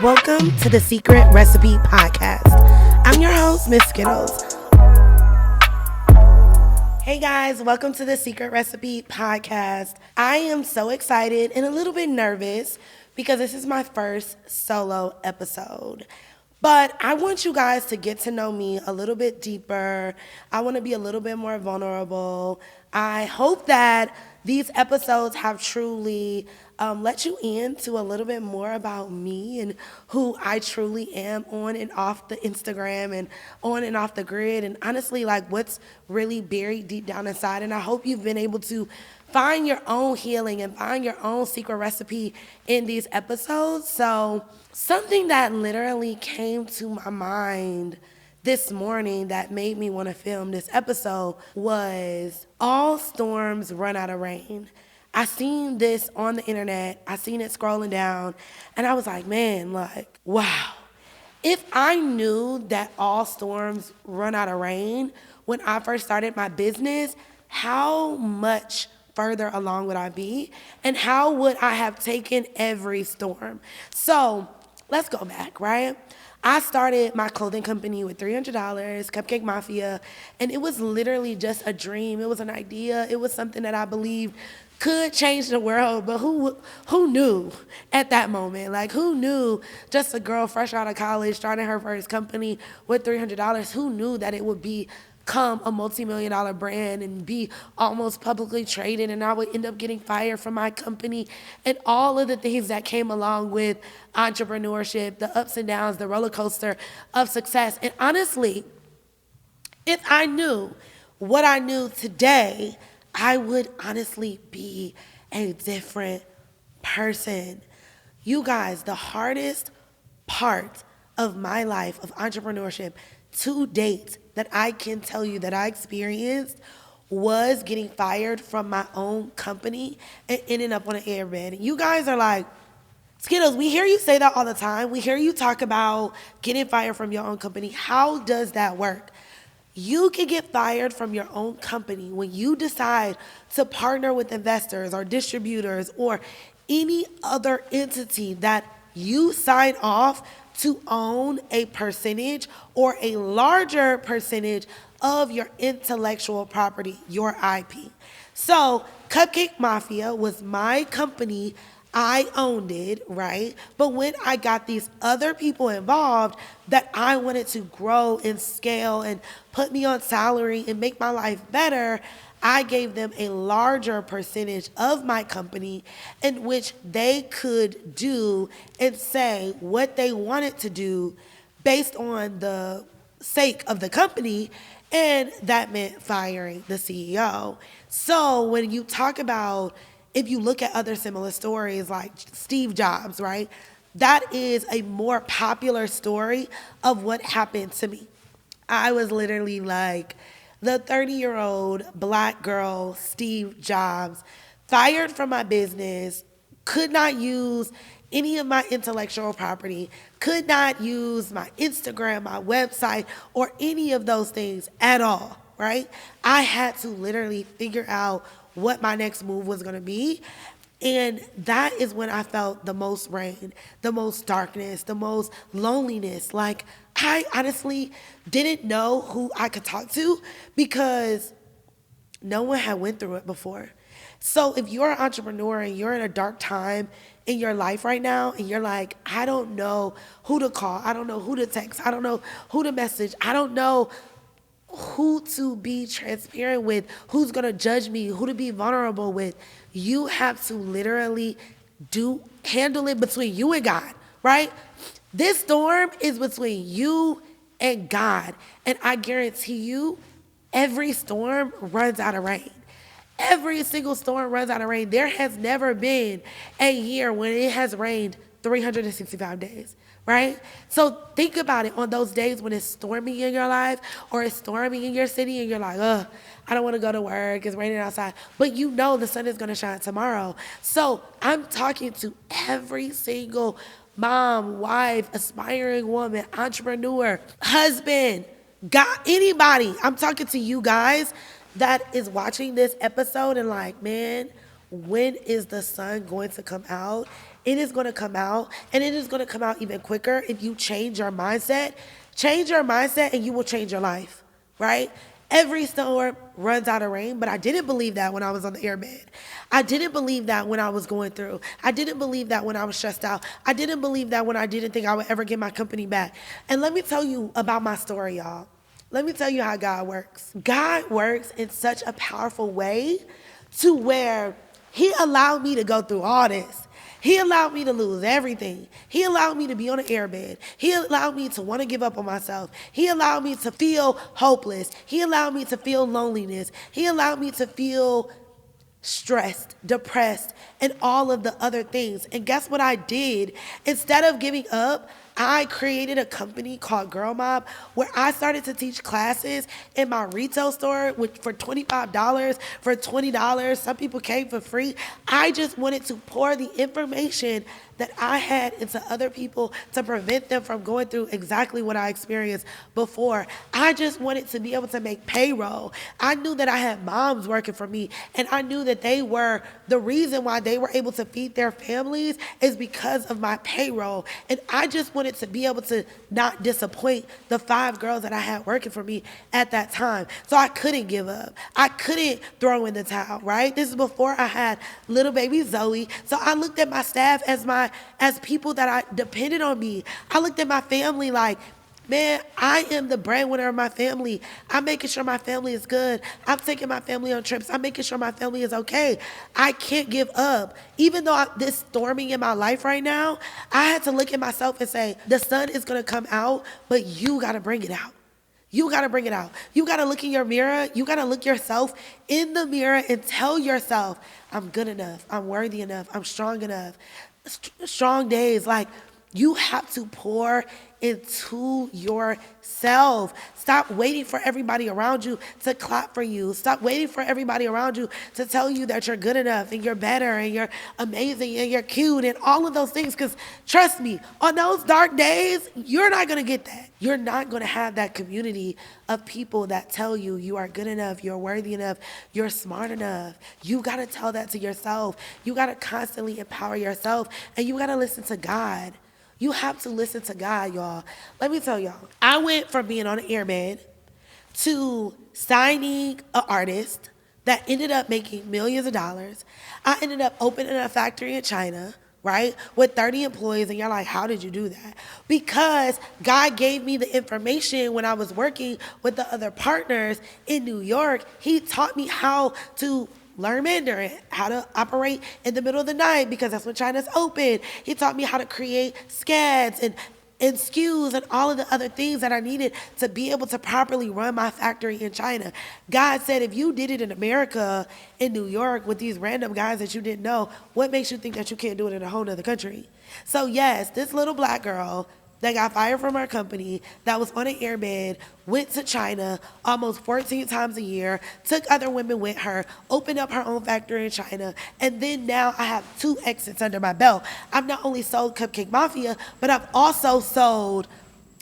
Welcome to the Secret Recipe Podcast. I'm your host, Mz.Skittlez. Hey guys, welcome to the Secret Recipe Podcast. I am so excited and a little bit nervous because this is my first solo episode. But I want you guys to get to know me a little bit deeper. I want to be a little bit more vulnerable. I hope that these episodes have truly let you in to a little bit more about me and who I truly am on and off the Instagram and on and off the grid, and honestly, like what's really buried deep down inside. And I hope you've been able to find your own healing and find your own secret recipe in these episodes. So something that literally came to my mind this morning that made me want to film this episode was all storms run out of rain. I seen this on the internet. I seen it scrolling down and I was like, man, like, wow. If I knew that all storms run out of rain when I first started my business, how much further along would I be? And how would I have taken every storm? So let's go back, right? I started my clothing company with $300, Cupcake Mafia, and it was literally just a dream. It was an idea. It was something that I believed could change the world, but who knew at that moment? Like, who knew, just a girl fresh out of college, starting her first company with $300, who knew that it would become a multi-million-dollar brand and be almost publicly traded, and I would end up getting fired from my company, and all of the things that came along with entrepreneurship, the ups and downs, the roller coaster of success. And honestly, if I knew what I knew today, I would honestly be a different person. You guys, the hardest part of my life of entrepreneurship to date that I can tell you that I experienced was getting fired from my own company and ending up on an airbed. And you guys are like, Skittles, we hear you say that all the time. We hear you talk about getting fired from your own company. How does that work? You can get fired from your own company when you decide to partner with investors or distributors or any other entity that you sign off to own a percentage or a larger percentage of your intellectual property, your IP. So Cupcake Mafia was my company. I owned it, right? But when I got these other people involved that I wanted to grow and scale and put me on salary and make my life better, I gave them a larger percentage of my company in which they could do and say what they wanted to do based on the sake of the company, and that meant firing the CEO. So when you talk about, if you look at other similar stories like Steve Jobs, right? That is a more popular story of what happened to me. I was literally like the 30-year-old black girl, Steve Jobs, fired from my business, could not use any of my intellectual property, could not use my Instagram, my website, or any of those things at all, right? I had to literally figure out what my next move was going to be. And that is when I felt the most rain, the most darkness, the most loneliness. Like, I honestly didn't know who I could talk to because no one had went through it before. So if you're an entrepreneur and you're in a dark time in your life right now and you're like, I don't know who to call, I don't know who to text, I don't know who to message, I don't know who to be transparent with, who's gonna judge me, who to be vulnerable with, you have to literally handle it between you and God, right? This storm is between you and God. And I guarantee you, every storm runs out of rain. Every single storm runs out of rain. There has never been a year when it has rained 365 days, right? So think about it on those days when it's storming in your life or it's storming in your city and you're like, ugh, I don't want to go to work, it's raining outside. But you know the sun is going to shine tomorrow. So I'm talking to every single mom, wife, aspiring woman, entrepreneur, husband, God, anybody. I'm talking to you guys that is watching this episode and like, man, when is the sun going to come out it is going to come out, and it is going to come out even quicker if you change your mindset. Change your mindset and you will change your life, right? Every storm runs out of rain, but I didn't believe that when I was on the airbed. I didn't believe that when I was going through. I didn't believe that when I was stressed out. I didn't believe that when I didn't think I would ever get my company back. And let me tell you about my story, y'all. Let me tell you how God works. God works in such a powerful way to where he allowed me to go through all this. He allowed me to lose everything. He allowed me to be on an airbed. He allowed me to want to give up on myself. He allowed me to feel hopeless. He allowed me to feel loneliness. He allowed me to feel stressed, depressed, and all of the other things. And guess what I did? Instead of giving up, I created a company called Girl Mob where I started to teach classes in my retail store for $25, for $20. Some people came for free. I just wanted to pour the information that I had into other people to prevent them from going through exactly what I experienced before. I just wanted to be able to make payroll. I knew that I had moms working for me, and I knew that they were the reason why they were able to feed their families is because of my payroll. And I just wanted to be able to not disappoint the 5 girls that I had working for me at that time. So I couldn't give up. I couldn't throw in the towel, right? This is before I had little baby Zoe. So I looked at my staff as people that I depended on me. I looked at my family like, man, I am the breadwinner of my family. I'm making sure my family is good. I'm taking my family on trips. I'm making sure my family is okay. I can't give up. Even though this storming in my life right now, I had to look at myself and say, the sun is going to come out, but you got to bring it out. You got to bring it out. You got to look in your mirror. You got to look yourself in the mirror and tell yourself, I'm good enough. I'm worthy enough. I'm strong enough. Strong days. Like, you have to pour into yourself. Stop waiting for everybody around you to clap for you. Stop waiting for everybody around you to tell you that you're good enough and you're better and you're amazing and you're cute and all of those things. Because trust me, on those dark days, you're not going to get that. You're not going to have that community of people that tell you you are good enough, you're worthy enough, you're smart enough. You got to tell that to yourself. You got to constantly empower yourself, and you got to listen to God. You have to listen to God, y'all. Let me tell y'all, I went from being on an airbed to signing an artist that ended up making millions of dollars. I ended up opening a factory in China, right, with 30 employees, and you're like, how did you do that? Because God gave me the information when I was working with the other partners in New York. He taught me how to learn Mandarin, how to operate in the middle of the night because that's when China's open. He taught me how to create scads and SKUs and all of the other things that I needed to be able to properly run my factory in China. God said, if you did it in America, in New York, with these random guys that you didn't know, what makes you think that you can't do it in a whole other country? So yes, this little black girl that got fired from our company, that was on an airbed, went to China almost 14 times a year, took other women with her, opened up her own factory in China, and then now I have 2 exits under my belt. I've not only sold Cupcake Mafia, but I've also sold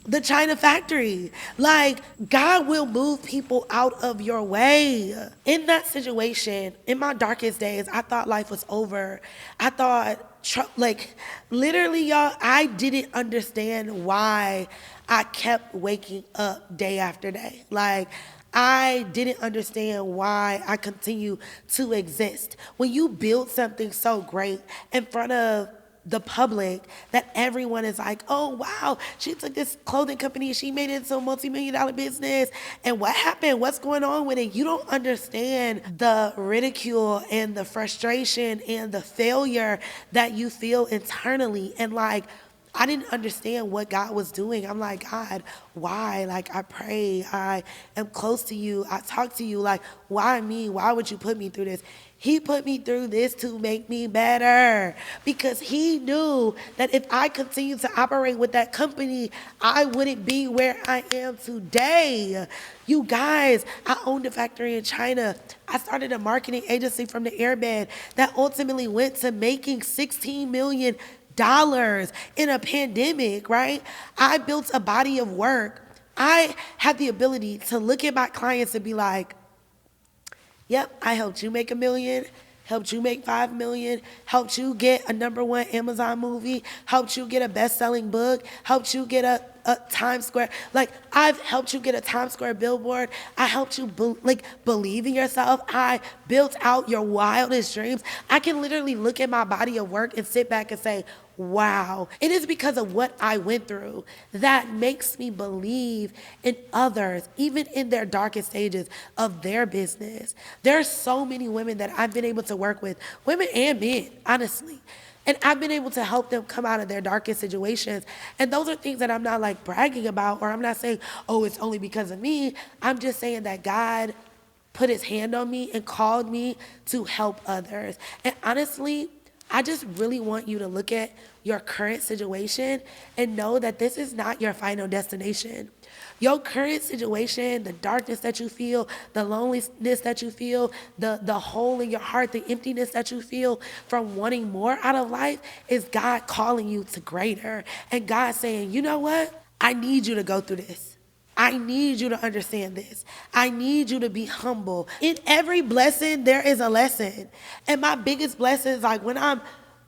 the China factory. Like, God will move people out of your way. In that situation, in my darkest days, I thought life was over. I thought, literally, y'all, I didn't understand why I kept waking up day after day. Like, I didn't understand why I continue to exist. When you build something so great in front of the public that everyone is like, oh, wow, she took this clothing company, she made it into a multi-million-dollar business, and what happened? What's going on with it? You don't understand the ridicule and the frustration and the failure that you feel internally. And like, I didn't understand what God was doing. I'm like, God, why? Like, I pray, I am close to you, I talk to you, like, why me? Why would you put me through this? He put me through this to make me better, because he knew that if I continued to operate with that company, I wouldn't be where I am today. You guys, I owned a factory in China. I started a marketing agency from the airbed that ultimately went to making $16 million in a pandemic, right? I built a body of work. I had the ability to look at my clients and be like, yep, I helped you make $1 million. helped you make 5 million, helped you get a #1 Amazon movie, helped you get a best-selling book, helped you get a Times Square. Like, I've helped you get a Times Square billboard. I helped you believe in yourself. I built out your wildest dreams. I can literally look at my body of work and sit back and say, wow. It is because of what I went through that makes me believe in others, even in their darkest stages of their business. There are so many women that I've been able to work with, women and men, honestly. And I've been able to help them come out of their darkest situations. And those are things that I'm not like bragging about, or I'm not saying, oh, it's only because of me. I'm just saying that God put his hand on me and called me to help others. And honestly, I just really want you to look at your current situation and know that this is not your final destination. Your current situation, the darkness that you feel, the loneliness that you feel, the hole in your heart, the emptiness that you feel from wanting more out of life is God calling you to greater. And God saying, you know what? I need you to go through this. I need you to understand this. I need you to be humble. In every blessing, there is a lesson. And my biggest blessings, like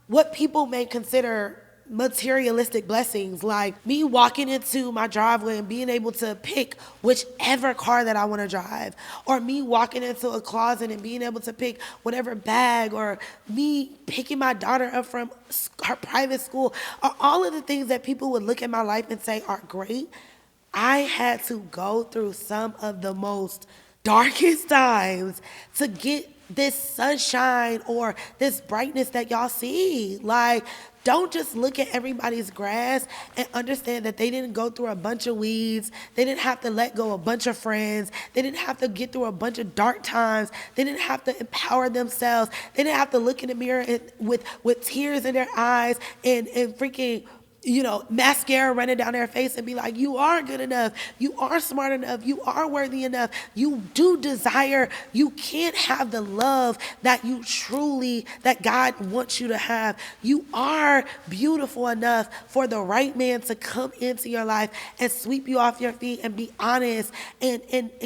what people may consider materialistic blessings, like me walking into my driveway and being able to pick whichever car that I want to drive, or me walking into a closet and being able to pick whatever bag, or me picking my daughter up from her private school, or all of the things that people would look at my life and say are great. I had to go through some of the most darkest times to get this sunshine or this brightness that y'all see. Like, don't just look at everybody's grass and understand that they didn't go through a bunch of weeds. They didn't have to let go a bunch of friends. They didn't have to get through a bunch of dark times. They didn't have to empower themselves. They didn't have to look in the mirror with tears in their eyes and freaking mascara running down their face and be like, you are good enough. You are smart enough. You are worthy enough. You do desire. You can't have the love that that God wants you to have. You are beautiful enough for the right man to come into your life and sweep you off your feet and be honest and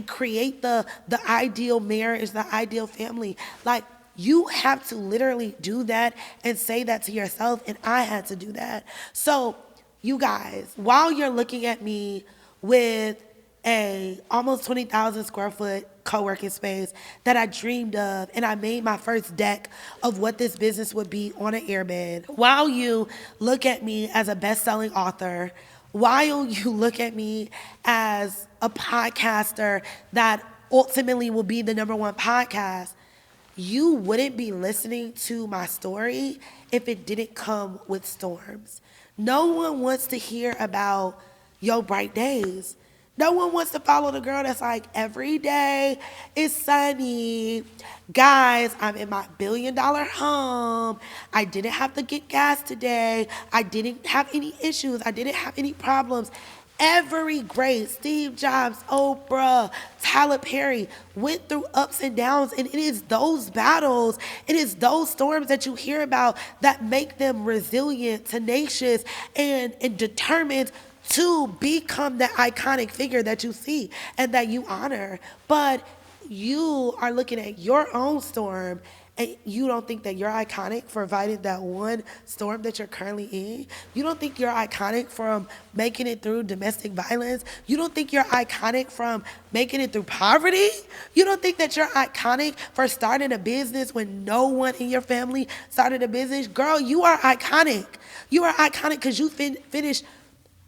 create the ideal marriage, the ideal family. Like, you have to literally do that and say that to yourself, and I had to do that. So, you guys, while you're looking at me with a almost 20,000 square foot co-working space that I dreamed of, and I made my first deck of what this business would be on an airbed, while you look at me as a best-selling author, while you look at me as a podcaster that ultimately will be the #1 podcast, you wouldn't be listening to my story if it didn't come with storms. No one wants to hear about your bright days. No one wants to follow the girl that's like, every day is sunny. Guys, I'm in my $1 billion home. I didn't have to get gas today. I didn't have any issues. I didn't have any problems. Every great Steve Jobs, Oprah, Tyler Perry went through ups and downs, and it is those battles, it is those storms that you hear about that make them resilient, tenacious, and determined to become that iconic figure that you see and that you honor. But you are looking at your own storm, and you don't think that you're iconic for fighting that one storm that you're currently in. You don't think you're iconic from making it through domestic violence. You don't think you're iconic from making it through poverty. You don't think that you're iconic for starting a business when no one in your family started a business. Girl, you are iconic. You are iconic because you finished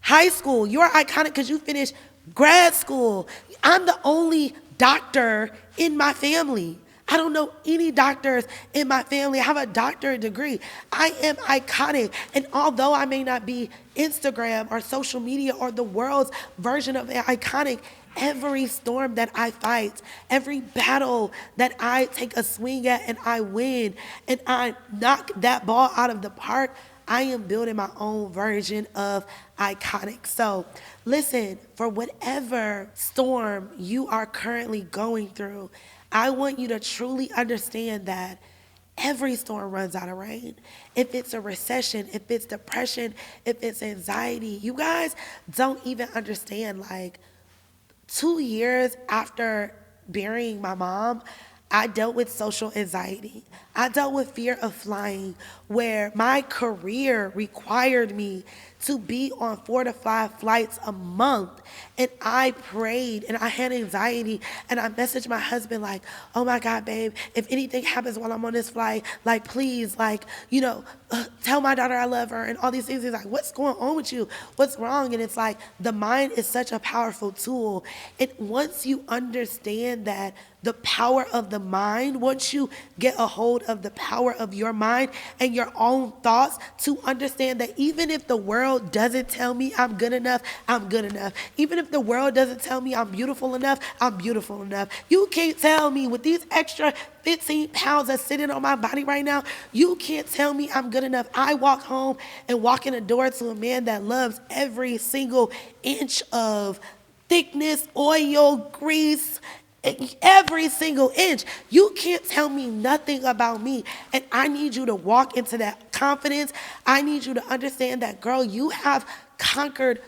high school. You are iconic because you finished grad school. I'm the only doctor in my family. I don't know any doctors in my family. I have a doctorate degree. I am iconic. And although I may not be Instagram or social media or the world's version of iconic, every storm that I fight, every battle that I take a swing at and I win, and I knock that ball out of the park, I am building my own version of iconic. So listen, for whatever storm you are currently going through, I want you to truly understand that every storm runs out of rain. If it's a recession, if it's depression, if it's anxiety, you guys don't even understand. Like, 2 years after burying my mom, I dealt with social anxiety. I dealt with fear of flying, where my career required me to be on 4 to 5 flights a month. And I prayed and I had anxiety, and I messaged my husband like, oh my God, babe, if anything happens while I'm on this flight, like, please, like, tell my daughter I love her and all these things. He's like, what's going on with you? What's wrong? And it's like, the mind is such a powerful tool. And once you understand that the power of the mind, once you get a hold of the power of your mind and your own thoughts, to understand that even if the world doesn't tell me I'm good enough, I'm good enough. Even if the world doesn't tell me I'm beautiful enough, I'm beautiful enough. You can't tell me with these extra 15 pounds that's sitting on my body right now, you can't tell me I'm good enough. I walk home and walk in the door to a man that loves every single inch of thickness, oil, grease, every single inch. You can't tell me nothing about me. And I need you to walk into that confidence. I need you to understand that, girl, you have conquered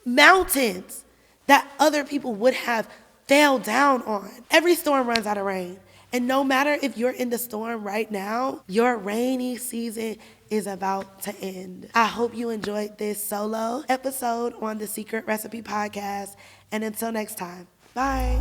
mountains that other people would have fell down on. Every storm runs out of rain. And no matter if you're in the storm right now, your rainy season is about to end. I hope you enjoyed this solo episode on the Secret Recipe Podcast. And until next time, bye.